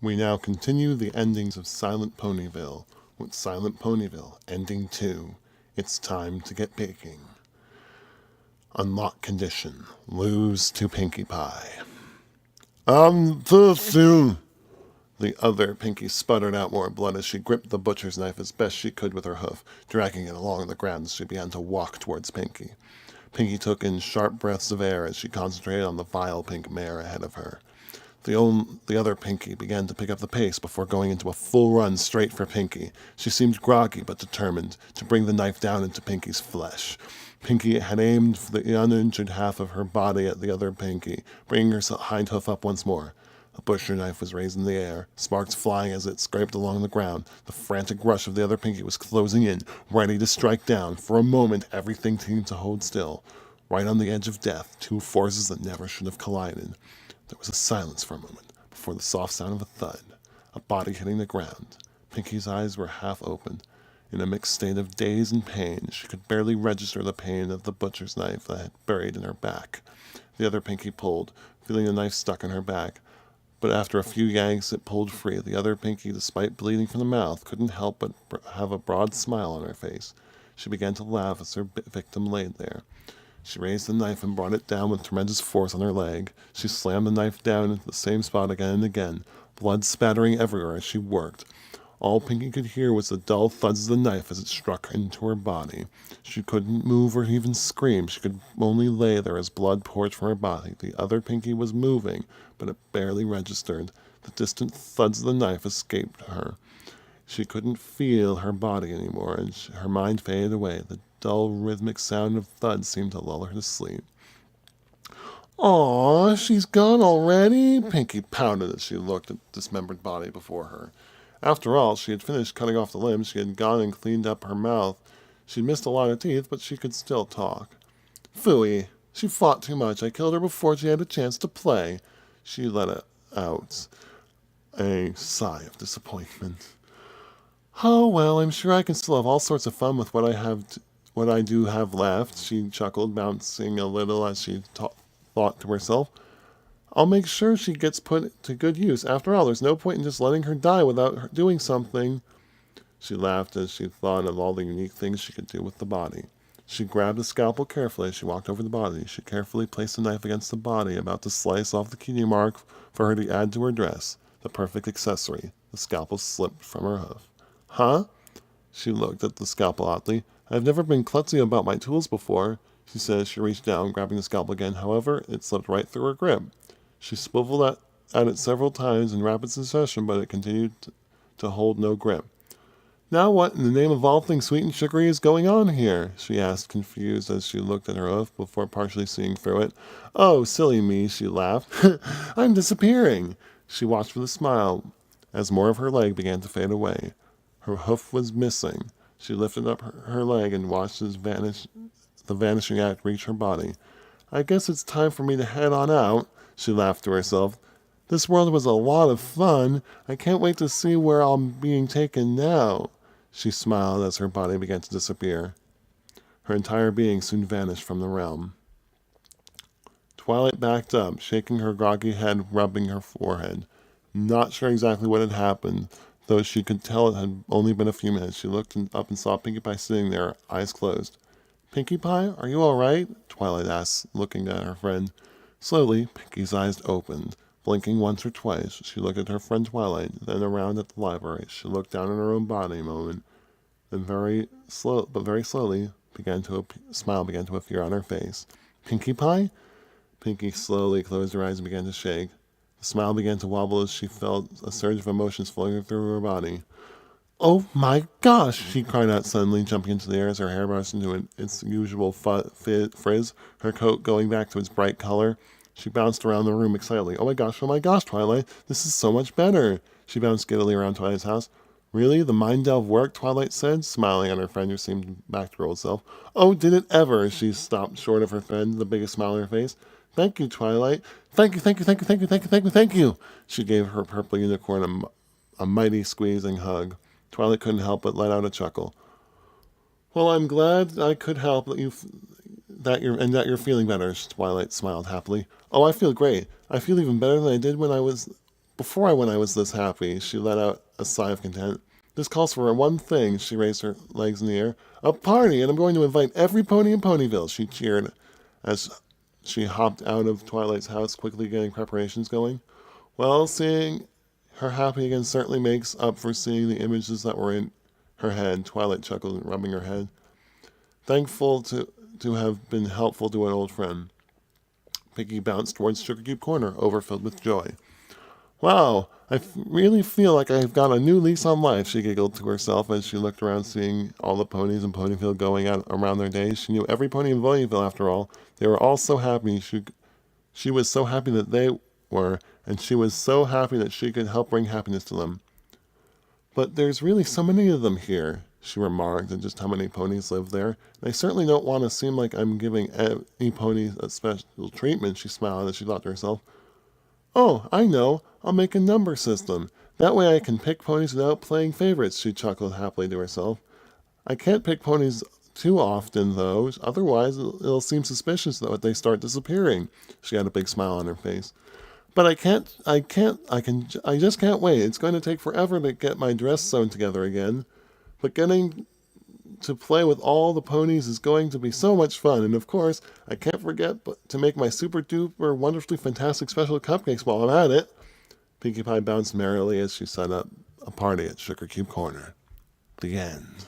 We now continue the endings of Silent Ponyville with Silent Ponyville Ending 2. It's time to get baking. Unlock condition. Lose to Pinkie Pie. I'm thirsty. The other Pinkie sputtered out more blood as she gripped the butcher's knife as best she could with her hoof, dragging it along the ground as she began to walk towards Pinkie. Pinkie took in sharp breaths of air as she concentrated on the vile pink mare ahead of her. The other Pinkie began to pick up the pace before going into a full run straight for Pinkie. She seemed groggy but determined to bring the knife down into Pinkie's flesh. Pinkie had aimed for the uninjured half of her body at the other Pinkie, bringing her hind hoof up once more. The butcher knife was raised in the air, sparks flying as it scraped along the ground. The frantic rush of the other Pinkie was closing in, ready to strike down. For a moment, everything seemed to hold still. Right on the edge of death, two forces that never should have collided. There was a silence for a moment, before the soft sound of a thud, a body hitting the ground. Pinkie's eyes were half open. In a mixed state of daze and pain, she could barely register the pain of the butcher's knife that had buried in her back. The other Pinkie pulled, feeling the knife stuck in her back. But after a few yanks, it pulled free. The other Pinkie, despite bleeding from the mouth, couldn't help but have a broad smile on her face. She began to laugh as her victim laid there. She raised the knife and brought it down with tremendous force on her leg. She slammed the knife down into the same spot again and again, blood spattering everywhere as she worked. All Pinkie could hear was the dull thuds of the knife as it struck into her body. She couldn't move or even scream. She could only lay there as blood poured from her body. The other Pinkie was moving, but it barely registered. The distant thuds of the knife escaped her. She couldn't feel her body anymore, and her mind faded away. The dull, rhythmic sound of thuds seemed to lull her to sleep. "Aw, she's gone already?" Pinkie pouted as she looked at the dismembered body before her. After all, she had finished cutting off the limbs. She had gone and cleaned up her mouth. She'd missed a lot of teeth, but she could still talk. "Phooey, she fought too much. I killed her before she had a chance to play." She let out a sigh of disappointment. "Oh, well, I'm sure I can still have all sorts of fun with what I do have left," she chuckled, bouncing a little as she thought to herself. "I'll make sure she gets put to good use. After all, there's no point in just letting her die without her doing something." She laughed as she thought of all the unique things she could do with the body. She grabbed the scalpel carefully as she walked over the body. She carefully placed the knife against the body, about to slice off the cutie mark for her to add to her dress. The perfect accessory. The scalpel slipped from her hoof. "Huh?" She looked at the scalpel oddly. "I've never been klutzy about my tools before," she said as she reached down, grabbing the scalpel again. However, it slipped right through her grip. She swiveled at it several times in rapid succession, but it continued to hold no grip. "Now what in the name of all things sweet and sugary is going on here?" she asked, confused as she looked at her hoof before partially seeing through it. "Oh, silly me," she laughed. "I'm disappearing." She watched with a smile as more of her leg began to fade away. Her hoof was missing. She lifted up her leg and watched the vanishing act reach her body. "I guess it's time for me to head on out," she laughed to herself. "This world was a lot of fun. I can't wait to see where I'm being taken now." She smiled as her body began to disappear. Her entire being soon vanished from the realm. Twilight backed up, shaking her groggy head, rubbing her forehead. Not sure exactly what had happened, though she could tell it had only been a few minutes. She looked up and saw Pinkie Pie sitting there, eyes closed. "Pinkie Pie, are you all right?" Twilight asked, looking at her friend. Slowly, Pinkie's eyes opened. Blinking once or twice, she looked at her friend Twilight, then around at the library. She looked down at her own body a moment, then very slowly, a smile began to appear on her face. "Pinkie Pie?" Pinkie slowly closed her eyes and began to shake. The smile began to wobble as she felt a surge of emotions flowing through her body. "Oh my gosh!" she cried out suddenly, jumping into the air as her hair brushed into its usual frizz, her coat going back to its bright color. She bounced around the room excitedly. Oh my gosh, Twilight, this is so much better." She bounced giddily around Twilight's house. "Really? The mind delve worked?" Twilight said, smiling at her friend who seemed back to her old self. "Oh, did it ever?" She stopped short of her friend, the biggest smile on her face. "Thank you, Twilight. Thank you, thank you, thank you, thank you, thank you, thank you, thank you." She gave her purple unicorn a mighty squeezing hug. Twilight couldn't help but let out a chuckle. "Well, I'm glad I could help that you're feeling better." Twilight smiled happily. "Oh, I feel great. I feel even better than I did when I was Before I went, I was this happy. She let out a sigh of content. This calls for one thing. She raised her legs in the air. A party, and I'm going to invite every pony in Ponyville, she cheered as she hopped out of Twilight's house, quickly getting preparations going. Well, seeing her happy again certainly makes up for seeing the images that were in her head. Twilight chuckled, rubbing her head. Thankful to have been helpful to an old friend. Piggy bounced towards Sugar Cube Corner, overfilled with joy. Wow, I really feel like I've got a new lease on life, she giggled to herself as she looked around, seeing all the ponies in Ponyville going out around their days. She knew every pony in Ponyville, after all. They were all so happy. She was so happy that they were, and she was so happy that she could help bring happiness to them. But there's really so many of them here, she remarked, and just how many ponies live there. And I certainly don't want to seem like I'm giving any ponies a special treatment, she smiled as she thought to herself. Oh, I know. I'll make a number system. That way I can pick ponies without playing favorites, she chuckled happily to herself. I can't pick ponies too often, though. Otherwise, it'll seem suspicious that they start disappearing. She had a big smile on her face. But I just can't wait. It's going to take forever to get my dress sewn together again. But getting to play with all the ponies is going to be so much fun. And of course, I can't forget to make my super duper wonderfully fantastic special cupcakes while I'm at it. Pinkie Pie bounced merrily as she set up a party at Sugar Cube Corner. The end.